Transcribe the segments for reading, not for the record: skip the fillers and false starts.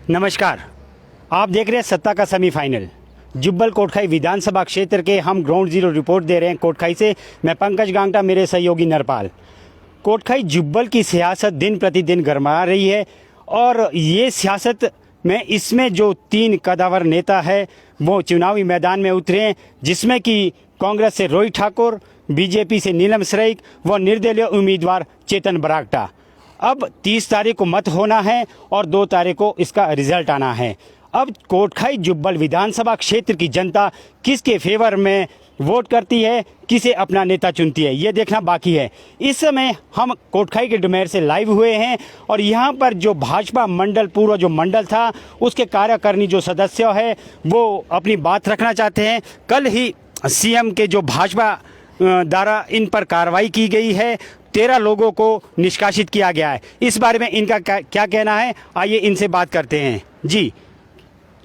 नमस्कार, आप देख रहे हैं सत्ता का सेमीफाइनल। जुब्बल कोटखाई विधानसभा क्षेत्र के हम ग्राउंड जीरो रिपोर्ट दे रहे हैं कोटखाई से। मैं पंकज गांगटा, मेरे सहयोगी नरपाल। कोटखाई जुब्बल की सियासत दिन प्रतिदिन गरमा रही है और ये सियासत में इसमें जो 3 कदावर नेता है वो चुनावी मैदान में उतरे हैं, जिसमें कि कांग्रेस से रोहित ठाकुर, बीजेपी से नीलम सराइक व निर्दलीय उम्मीदवार चेतन बरागटा। अब 30 तारीख को मत होना है और 2 तारीख को इसका रिजल्ट आना है। अब कोटखाई जुब्बल विधानसभा क्षेत्र की जनता किसके फेवर में वोट करती है, किसे अपना नेता चुनती है, ये देखना बाकी है। इस समय हम कोटखाई के डुमेर से लाइव हुए हैं और यहाँ पर जो भाजपा मंडल, पूरा जो मंडल था, उसके कार्यकारिणी जो सदस्य है वो अपनी बात रखना चाहते हैं। कल ही सीएम के जो भाजपा द्वारा इन पर कार्रवाई की गई है, 13 लोगों को निष्कासित किया गया है। इस बारे में इनका क्या कहना है, आइए इनसे बात करते हैं। जी,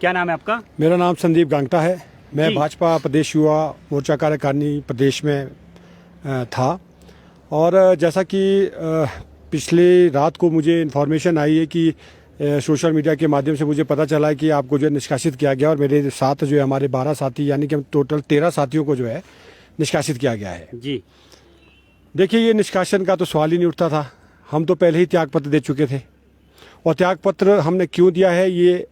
क्या नाम है आपका? मेरा नाम संदीप गांगटा है। मैं भाजपा प्रदेश युवा मोर्चा कार्यकारिणी प्रदेश में था और जैसा कि पिछले रात को मुझे इन्फॉर्मेशन आई है कि सोशल मीडिया के माध्यम से मुझे पता चला है कि आपको जो है निष्कासित किया गया और मेरे साथ जो है हमारे 12 साथी, यानी कि हम टोटल 13 साथियों को जो है निष्कासित किया गया है। जी, देखिए, ये निष्कासन का तो सवाल ही नहीं उठता था। हम तो पहले ही त्यागपत्र दे चुके थे और त्यागपत्र हमने क्यों दिया है ये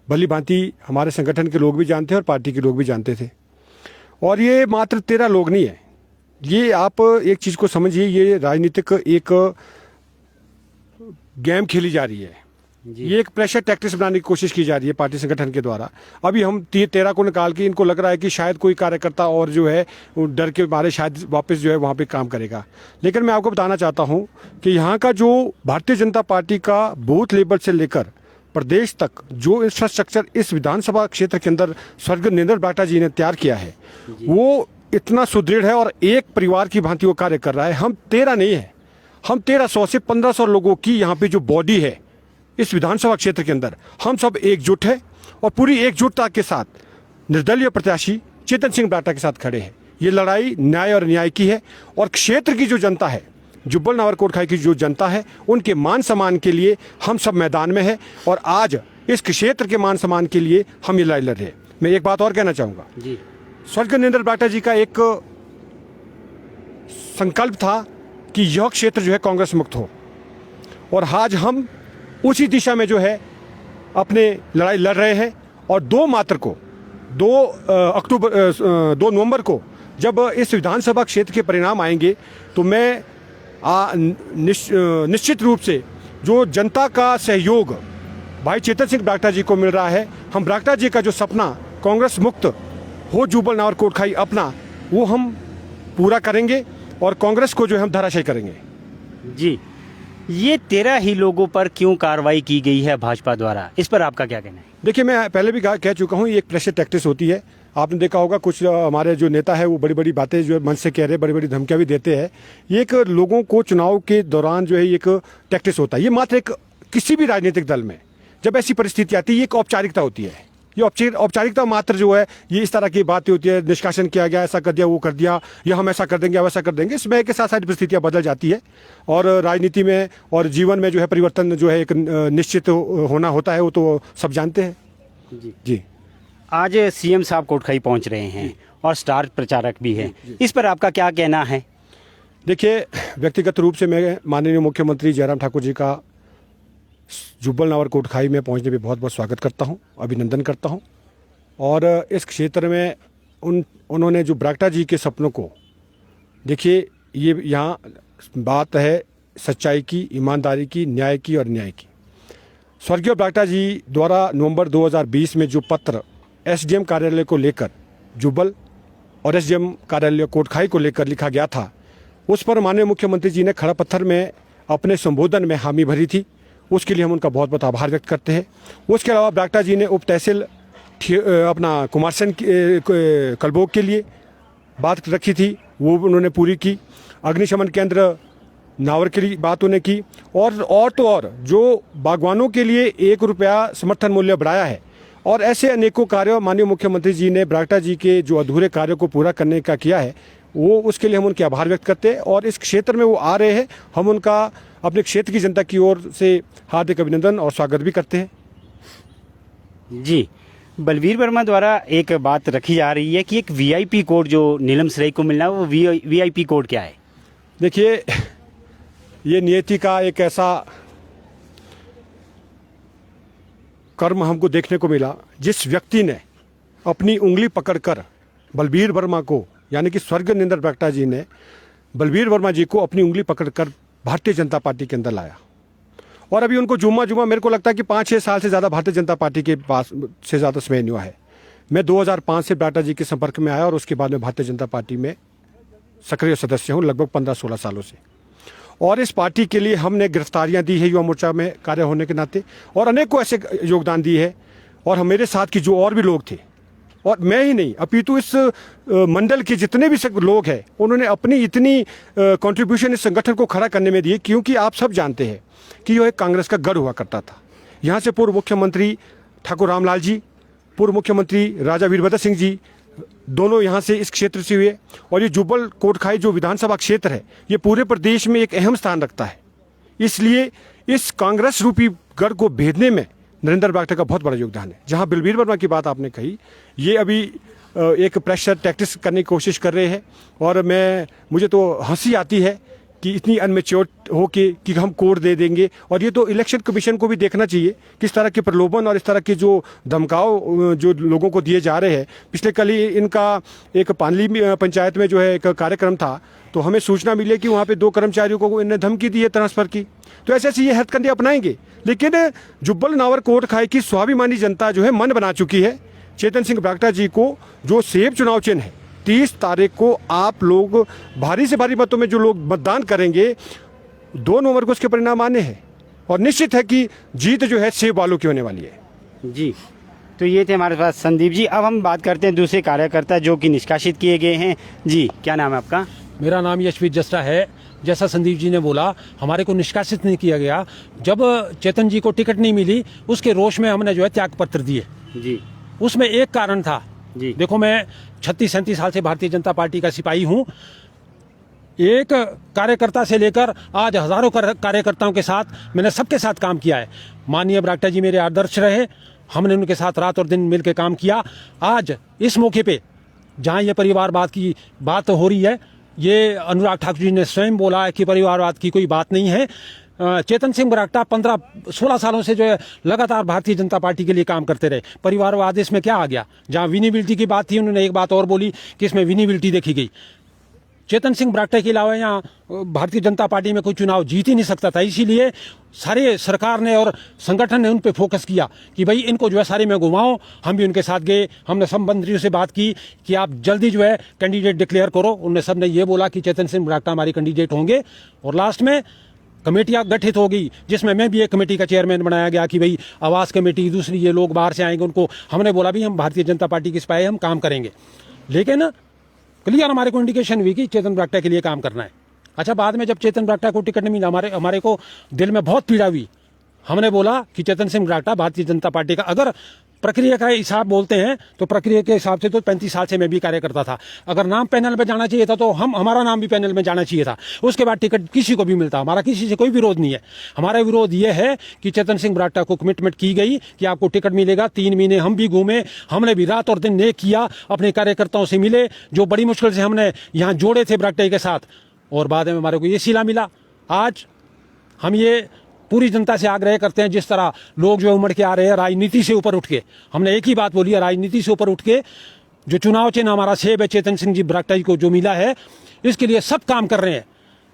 भली भांति हमारे संगठन के लोग भी जानते हैं और पार्टी के लोग भी जानते थे। और ये मात्र 13 लोग नहीं है, ये आप एक चीज़ को समझिए, ये राजनीतिक एक गेम खेली जा रही है। ये एक प्रेशर टैक्टिक्स बनाने की कोशिश की जा रही है पार्टी संगठन के द्वारा। अभी हम 13 को निकाल के इनको लग रहा है कि शायद कोई कार्यकर्ता और जो है डर के मारे शायद वापस जो है वहाँ पे काम करेगा। लेकिन मैं आपको बताना चाहता हूँ कि यहाँ का जो भारतीय जनता पार्टी का बूथ लेवल से लेकर प्रदेश तक जो इंफ्रास्ट्रक्चर इस विधानसभा क्षेत्र के अंदर स्वर्गीय नरेंद्र बरागटा जी ने तैयार किया है, वो इतना सुदृढ़ है और एक परिवार की भांति वो कार्य कर रहा है। हम 13 नहीं है, हम 1300 से 1500 लोगों की यहाँ पे जो बॉडी है इस विधानसभा क्षेत्र के अंदर, हम सब एकजुट है और पूरी एकजुटता के साथ निर्दलीय प्रत्याशी चेतन सिंह बरागटा के साथ खड़े हैं। ये लड़ाई न्याय और न्याय की है और क्षेत्र की जो जनता है, जुब्बल नावर कोटखाई की जो जनता है, उनके मान सम्मान के लिए हम सब मैदान में है और आज इस क्षेत्र के मान सम्मान के लिए हम ये लड़ाई लड़ रहे हैं। मैं एक बात और कहना चाहूँगा, स्वर्गीय नरेंद्र बरागटा जी का एक संकल्प था कि यह क्षेत्र जो है कांग्रेस मुक्त हो और आज हम उसी दिशा में जो है अपने लड़ाई लड़ रहे हैं। और 2 मार्च को 2 नवंबर को जब इस विधानसभा क्षेत्र के परिणाम आएंगे तो मैं निश्चित रूप से जो जनता का सहयोग भाई चेतन सिंह बरागटा जी को मिल रहा है, हम बरागटा जी का जो सपना कांग्रेस मुक्त हो जुब्बल नावर कोटखाई अपना, वो हम पूरा करेंगे और कांग्रेस को जो है हम धराशायी करेंगे। जी, ये 13 ही लोगों पर क्यों कार्रवाई की गई है भाजपा द्वारा, इस पर आपका क्या कहना है? देखिए, मैं पहले भी कह चुका हूँ, ये एक प्रेशर टैक्टिक्स होती है। आपने देखा होगा कुछ हमारे जो नेता है वो बड़ी बड़ी बातें जो मंच से कह रहे हैं, बड़ी बड़ी धमकियां भी देते हैं। ये एक लोगों को चुनाव के दौरान जो है एक टैक्टिक्स होता है। ये मात्र एक किसी भी राजनीतिक दल में जब ऐसी परिस्थिति आती है, ये एक औपचारिकता होती है। ये औपचारिकता मात्र जो है ये इस तरह की बातें होती है, निष्कासन किया गया, ऐसा कर दिया, वो कर दिया, या हम ऐसा कर देंगे, वैसा कर देंगे। समय के साथ सारी परिस्थितियाँ बदल जाती है और राजनीति में और जीवन में जो है परिवर्तन जो है एक निश्चित होना होता है, वो तो सब जानते हैं। जी, आज सीएम साहब कोटखाई पहुंच रहे हैं और स्टार प्रचारक भी हैं, इस पर आपका क्या कहना है? देखिए, व्यक्तिगत रूप से मैं माननीय मुख्यमंत्री जयराम ठाकुर जी का जुब्बल नावर कोटखाई में पहुंचने पे बहुत बहुत स्वागत करता हूं, अभिनंदन करता हूं। और इस क्षेत्र में उन्होंने जो बरागटा जी के सपनों को, देखिए, ये यहाँ बात है सच्चाई की, ईमानदारी की, न्याय की और न्याय की। स्वर्गीय बरागटा जी द्वारा नवंबर 2020 में जो पत्र एसडीएम कार्यालय को लेकर जुब्बल और एसडीएम कार्यालय कोटखाई को लेकर लिखा गया था, उस पर माननीय मुख्यमंत्री जी ने खड़ा पत्थर में अपने संबोधन में हामी भरी थी। उसके लिए हम उनका बहुत बहुत आभार व्यक्त करते हैं। उसके अलावा बरागटा जी ने उप तहसील अपना कुमारसैन कलबोग के लिए बात रखी थी, वो उन्होंने पूरी की। अग्निशमन केंद्र नावर के लिए बात उन्हें की और तो और जो बागवानों के लिए 1 रुपया समर्थन मूल्य बढ़ाया है और ऐसे अनेकों कार्य माननीय मुख्यमंत्री जी ने बरागटा जी के जो अधूरे कार्यों को पूरा करने का किया है, वो उसके लिए हम उनके आभार व्यक्त करते हैं। और इस क्षेत्र में वो आ रहे हैं, हम उनका अपने क्षेत्र की जनता की ओर से हार्दिक अभिनंदन और स्वागत भी करते हैं। जी, बलवीर वर्मा द्वारा एक बात रखी जा रही है कि एक वीआईपी कोड जो नीलम सराय को मिलना है, वो वीआईपी कोड क्या है? देखिए, ये नियति का एक ऐसा कर्म हमको देखने को मिला, जिस व्यक्ति ने अपनी उंगली पकड़कर बलवीर वर्मा को, यानी कि स्वर्गीय नरेंद्र बरागटा जी ने बलवीर वर्मा जी को अपनी उंगली पकड़कर भारतीय जनता पार्टी के अंदर लाया। और अभी उनको जुम्मा जुम्मा मेरे को लगता है कि 5-6 साल से ज़्यादा भारतीय जनता पार्टी के पास से ज़्यादा समय नहीं हुआ है। मैं 2005 से बरागटा जी के संपर्क में आया और उसके बाद में भारतीय जनता पार्टी में सक्रिय सदस्य हूँ, लगभग 15-16 सालों से। और इस पार्टी के लिए हमने गिरफ्तारियां दी है युवा मोर्चा में कार्य होने के नाते, और अनेकों ऐसे योगदान दिए है। और मेरे साथ की जो और भी लोग थे, और मैं ही नहीं अपितु इस मंडल के जितने भी लोग हैं, उन्होंने अपनी इतनी कंट्रीब्यूशन इस संगठन को खड़ा करने में दिए, क्योंकि आप सब जानते हैं कि यह एक कांग्रेस का गढ़ हुआ करता था। यहाँ से पूर्व मुख्यमंत्री ठाकुर रामलाल जी, पूर्व मुख्यमंत्री राजा वीरभद्र सिंह जी, दोनों यहाँ से इस क्षेत्र से हुए। और ये जुब्बल कोटखाई जो विधानसभा क्षेत्र है, ये पूरे प्रदेश में एक अहम स्थान रखता है। इसलिए इस कांग्रेस रूपी गढ़ को भेदने में नरेंद्र बरागटा का बहुत बड़ा योगदान है। जहाँ बलवीर वर्मा की बात आपने कही, ये अभी एक प्रेशर टैक्टिक्स करने की कोशिश कर रहे हैं, और मुझे तो हंसी आती है कि इतनी अनमेच्योर हो कि हम कोड दे देंगे। और ये तो इलेक्शन कमीशन को भी देखना चाहिए किस तरह के प्रलोभन और इस तरह के जो धमकाव जो लोगों को दिए जा रहे हैं। पिछले कल ही इनका एक पानली पंचायत में जो है एक कार्यक्रम था, तो हमें सूचना मिली कि वहाँ पे 2 कर्मचारियों को इन्हें धमकी दी है ट्रांसफ़र की। तो ऐसे ऐसे ये हथकंडे अपनाएंगे। लेकिन जुब्बल नावर कोटखाई की स्वाभिमानी जनता जो है मन बना चुकी है चेतन सिंह बरागटा जी को, जो सेब चुनाव चिन्ह है। 30 तारीख को आप लोग भारी से भारी मतों में जो लोग मतदान करेंगे, 2 नवंबर को उसके परिणाम आने हैं, और निश्चित है कि जीत जो है सेब वालों की होने वाली है। जी, तो ये थे हमारे पास संदीप जी। अब हम बात करते हैं दूसरे कार्यकर्ता जो कि निष्कासित किए गए हैं। जी, क्या नाम है आपका? मेरा नाम यशवीर जस्टा है। जैसा संदीप जी ने बोला, हमारे को निष्कासित नहीं किया गया। जब चेतन जी को टिकट नहीं मिली, उसके रोष में हमने जो है त्याग पत्र दिए। जी, उसमें एक कारण था। जी, देखो, मैं 36-37 साल से भारतीय जनता पार्टी का सिपाही हूँ। एक कार्यकर्ता से लेकर आज हजारों कार्यकर्ताओं के साथ मैंने सबके साथ काम किया है। माननीय बरागटा जी मेरे आदर्श रहे, हमने उनके साथ रात और दिन मिलकर काम किया। आज इस मौके पे जहाँ ये परिवारवाद की बात हो रही है, ये अनुराग ठाकुर जी ने स्वयं बोला है कि परिवारवाद की कोई बात नहीं है। चेतन सिंह बरागटा 15-16 सालों से जो है लगातार भारतीय जनता पार्टी के लिए काम करते रहे। परिवारवाद इसमें क्या आ गया? जहाँ विनिबिलिटी की बात थी, उन्होंने एक बात और बोली कि इसमें विनिबिलिटी देखी गई। चेतन सिंह बरागटा के अलावा यहाँ भारतीय जनता पार्टी में कोई चुनाव जीत ही नहीं सकता था। इसीलिए सारे सरकार ने और संगठन ने उन पे फोकस किया कि भाई इनको जो है सारे में घुमाओ। हम भी उनके साथ गए, हमने सब मंत्रियों से बात की कि आप जल्दी जो है कैंडिडेट डिक्लेयर करो। उनने सब ने ये बोला कि चेतन सिंह बरागटा हमारे कैंडिडेट होंगे। और लास्ट में कमेटियां गठित हो गई, जिसमें मैं भी एक कमेटी का चेयरमैन बनाया गया कि भाई आवास कमेटी, दूसरी ये लोग बाहर से आएंगे, उनको हमने बोला भी हम भारतीय जनता पार्टी के सिपाही, हम काम करेंगे। लेकिन क्लियर हमारे को इंडिकेशन हुई कि चेतन बरागटा के लिए काम करना है। अच्छा, बाद में जब चेतन बरागटा को टिकट नहीं मिला, हमारे को दिल में बहुत पीड़ा हुई। हमने बोला कि चेतन सिंह बरागटा भारतीय जनता पार्टी का, अगर प्रक्रिया का हिसाब बोलते हैं तो प्रक्रिया के हिसाब से तो 35 साल से मैं भी कार्य करता था। अगर नाम पैनल में जाना चाहिए था तो हमारा नाम भी पैनल में जाना चाहिए था। उसके बाद टिकट किसी को भी मिलता। हमारा किसी से कोई विरोध नहीं है। हमारा विरोध ये है कि चेतन सिंह बरागटा को कमिटमेंट की गई कि आपको टिकट मिलेगा। 3 महीने हम भी घूमे, हमने भी रात और दिन नेक किया, अपने कार्यकर्ताओं से मिले जो बड़ी मुश्किल से हमने यहाँ जोड़े थे बरागटा के साथ, और बाद में हमारे को ये सिला मिला। आज हम ये पूरी जनता से आग्रह करते हैं, जिस तरह लोग जो उमड़ के आ रहे हैं राजनीति से ऊपर उठ के, हमने एक ही बात बोली है, राजनीति से ऊपर उठ के जो चुनाव चिन्ह हमारा सेब है चेतन सिंह जी बरागटा जी को जो मिला है, इसके लिए सब काम कर रहे हैं।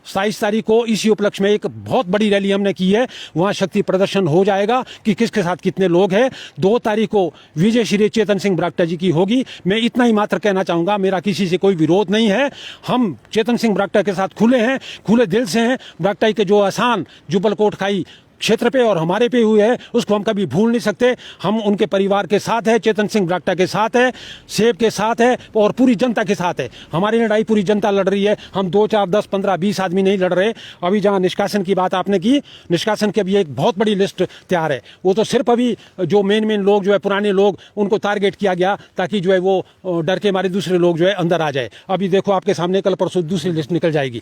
27 तारीख को इसी उपलक्ष्य में एक बहुत बड़ी रैली हमने की है, वहां शक्ति प्रदर्शन हो जाएगा कि किसके साथ कितने लोग हैं। 2 तारीख को विजय श्री चेतन सिंह बरागटा जी की होगी। मैं इतना ही मात्र कहना चाहूंगा, मेरा किसी से कोई विरोध नहीं है। हम चेतन सिंह बरागटा के साथ खुले हैं, खुले दिल से हैं। बरागटा के जो एहसान जुब्बल कोटखाई क्षेत्र पे और हमारे पे हुए है, उसको हम कभी भूल नहीं सकते। हम उनके परिवार के साथ है, चेतन सिंह बरागटा के साथ है, सेब के साथ है और पूरी जनता के साथ है। हमारी लड़ाई पूरी जनता लड़ रही है। हम 2, 4, 10, 15, 20 आदमी नहीं लड़ रहे। अभी जहां निष्कासन की बात आपने की, निष्कासन की अभी एक बहुत बड़ी लिस्ट तैयार है। वो तो सिर्फ अभी जो मेन लोग जो है, पुराने लोग, उनको टारगेट किया गया ताकि जो है वो डर के मारे दूसरे लोग जो है अंदर आ जाए। अभी देखो आपके सामने कल परसों दूसरी लिस्ट निकल जाएगी।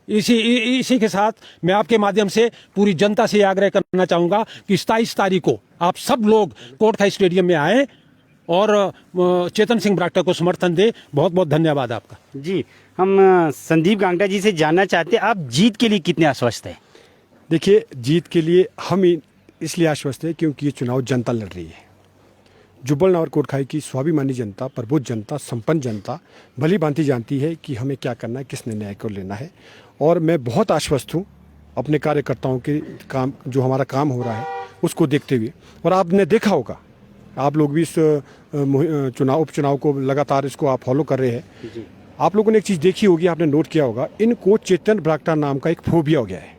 इसी के साथ मैं आपके माध्यम से पूरी जनता से आग्रह करना चाहूँगा कि 27 तारीख को आप सब लोग कोटखाई स्टेडियम में आए और चेतन सिंह बरागटा को समर्थन दे। बहुत बहुत धन्यवाद आपका। जी, हम संदीप गांगटा जी से जानना चाहते हैं, आप जीत के लिए कितने आश्वस्त हैं? देखिए, जीत के लिए हम इसलिए आश्वस्त हैं क्योंकि ये चुनाव जनता लड़ रही है। जुब्बल नगर कोटखाई की स्वाभिमानी जनता, प्रबुद्ध जनता, संपन्न जनता भली भांति जानती है कि हमें क्या करना है, किस निर्णय को लेना है। और मैं बहुत आश्वस्त हूँ अपने कार्यकर्ताओं के काम, जो हमारा काम हो रहा है उसको देखते हुए। और आपने देखा होगा, आप लोग भी इस उपचुनाव को लगातार इसको आप फॉलो कर रहे हैं। आप लोगों ने एक चीज़ देखी होगी, आपने नोट किया होगा, इनको चेतन बरागटा नाम का एक फोबिया हो गया है।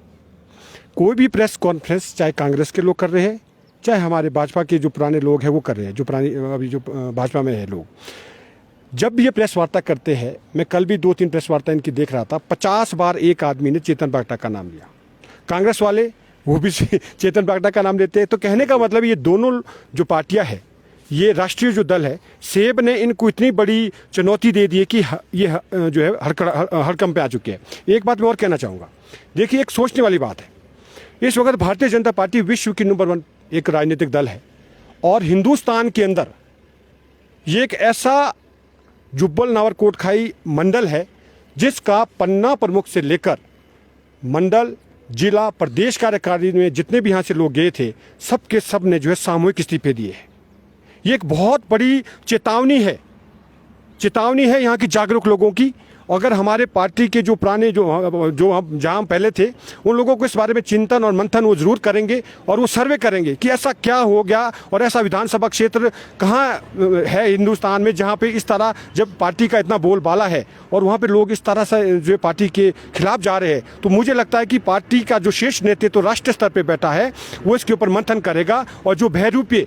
कोई भी प्रेस कॉन्फ्रेंस चाहे कांग्रेस के लोग कर रहे हैं, चाहे हमारे भाजपा के जो पुराने लोग हैं वो कर रहे हैं, जो पुरानी अभी जो भाजपा में है लोग, जब भी ये प्रेस वार्ता करते हैं, मैं कल भी 2-3 प्रेस वार्ता इनकी देख रहा था, 50 बार एक आदमी ने चेतन बरागटा का नाम लिया। कांग्रेस वाले वो भी चेतन बरागटा का नाम लेते हैं। तो कहने का मतलब ये दोनों जो पार्टियां हैं, ये राष्ट्रीय जो दल है सेब ने इनको इतनी बड़ी चुनौती दे दी है कि ये जो है हड़कंप पे आ चुके हैं। एक बात मैं और कहना चाहूँगा, देखिए, एक सोचने वाली बात है, इस वक्त भारतीय जनता पार्टी विश्व की नंबर 1 एक राजनीतिक दल है और हिंदुस्तान के अंदर ये एक ऐसा जुब्बल नगर कोटखाई मंडल है जिसका पन्ना प्रमुख से लेकर मंडल, जिला, प्रदेश कार्यकारिणी में जितने भी यहाँ से लोग गए थे, सबके सब ने जो है सामूहिक इस्तीफे दिए हैं। ये एक बहुत बड़ी चेतावनी है यहाँ की जागरूक लोगों की। अगर हमारे पार्टी के जो पुराने जो हम जहाँ हम पहले थे, उन लोगों को इस बारे में चिंतन और मंथन वो जरूर करेंगे और वो सर्वे करेंगे कि ऐसा क्या हो गया और ऐसा विधानसभा क्षेत्र कहाँ है हिंदुस्तान में जहाँ पे इस तरह, जब पार्टी का इतना बोलबाला है और वहाँ पे लोग इस तरह से जो पार्टी के खिलाफ जा रहे हैं। तो मुझे लगता है कि पार्टी का जो शीर्ष नेतृत्व तो राष्ट्रीय स्तर पर बैठा है वो इसके ऊपर मंथन करेगा और जो बहरूपीय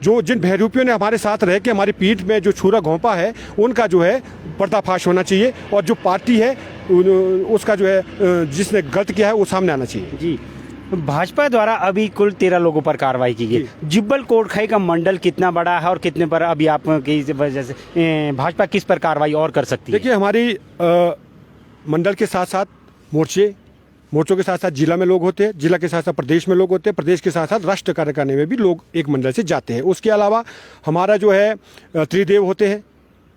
जिन बहरूपियों ने हमारे साथ रह के हमारी पीठ में जो छुरा घोंपा है, उनका जो है पर्दाफाश होना चाहिए और जो पार्टी है उसका जो है जिसने गलत किया है वो सामने आना चाहिए। जी, भाजपा द्वारा अभी कुल 13 लोगों पर कार्रवाई की गई। जुब्बल कोटखाई का मंडल कितना बड़ा है और कितने पर अभी आप की वजह से भाजपा किस पर कार्रवाई और कर सकती है? देखिए, हमारी मंडल के साथ साथ मोर्चों के साथ साथ जिला में लोग होते हैं, जिला के साथ साथ प्रदेश में लोग होते हैं, प्रदेश के साथ साथ राष्ट्र कार्यकारिणी में भी लोग एक मंडल से जाते हैं। उसके अलावा हमारा जो है त्रिदेव होते हैं,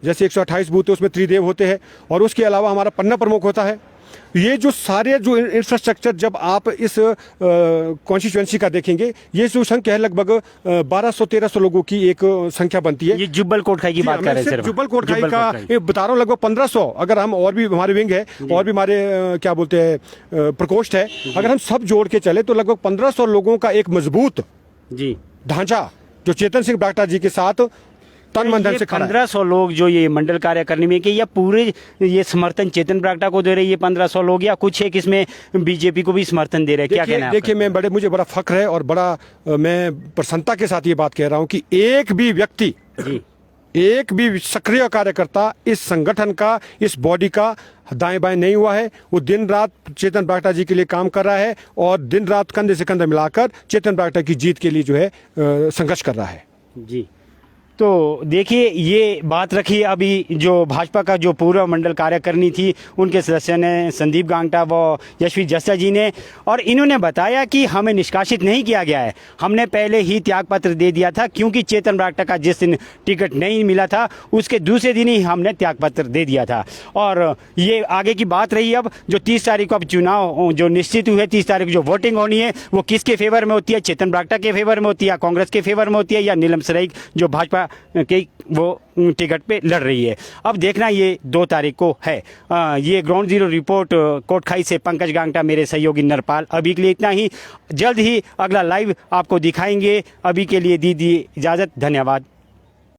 जैसे 128 बूथ है उसमें त्रिदेव होते हैं और उसके अलावा हमारा पन्ना प्रमुख होता है। ये जो सारे जो इंफ्रास्ट्रक्चर जब आप इस कॉन्स्टिट्यूएंसी का देखेंगे, ये जो संख्या है लगभग 1200-1300 लोगों की एक संख्या बनती है। ये जुब्बल कोटखाई की बात कर रहे हैं, जुब्बल कोटखाई का बता रहा हूँ, लगभग 1500। अगर हम और भी हमारे विंग है और भी हमारे क्या बोलते हैं प्रकोष्ठ है, अगर हम सब जोड़ के चले तो लगभग 1500 लोगों का एक मजबूत ढांचा जो चेतन सिंह बरागटा जी के साथ तन मन धन से खड़ा है। 1500 लोग जो ये मंडल कार्यकारिणी में के या पूरे ये समर्थन चेतन बरागटा को दे रहे हैं, ये 1500 लोग या कुछ है किसमें बीजेपी को भी समर्थन दे रहे हैं? क्या कहना है? देखिए, मुझे बड़ा फख्र है और बड़ा मैं प्रसन्नता के साथ ये बात कह रहा हूँ कि एक भी व्यक्ति, एक भी सक्रिय कार्यकर्ता इस संगठन का, इस बॉडी का दाएं बाएं नहीं हुआ है। वो दिन रात चेतन बरागटा जी के लिए काम कर रहा है और दिन रात कंधे से कंधा मिलाकर चेतन बरागटा की जीत के लिए जो है संघर्ष कर रहा है। जी, तो देखिए, ये बात रखी अभी जो भाजपा का जो पूर्व मंडल कार्यकारिणी थी उनके सदस्य ने, संदीप गांगटा व यशवी जस्टा जी ने, और इन्होंने बताया कि हमें निष्कासित नहीं किया गया है, हमने पहले ही त्यागपत्र दे दिया था क्योंकि चेतन बरागटा का जिस दिन टिकट नहीं मिला था उसके दूसरे दिन ही हमने त्यागपत्र दे दिया था। और ये आगे की बात रही। अब जो 30 तारीख को अब चुनाव जो निश्चित हुए, 30 तारीख जो वोटिंग होनी है वो किसके फेवर में होती है? चेतन बरागटा के फेवर में होती है या कांग्रेस के फेवर में होती है या नीलम सराइक जो भाजपा कि वो टिकट पे लड़ रही है? अब देखना ये 2 तारीख को है। ये ग्राउंड जीरो रिपोर्ट कोटखाई से पंकज गांगटा, मेरे सहयोगी नरपाल। अभी के लिए इतना ही, जल्द ही अगला लाइव आपको दिखाएंगे। अभी के लिए दीजिए इजाज़त, धन्यवाद।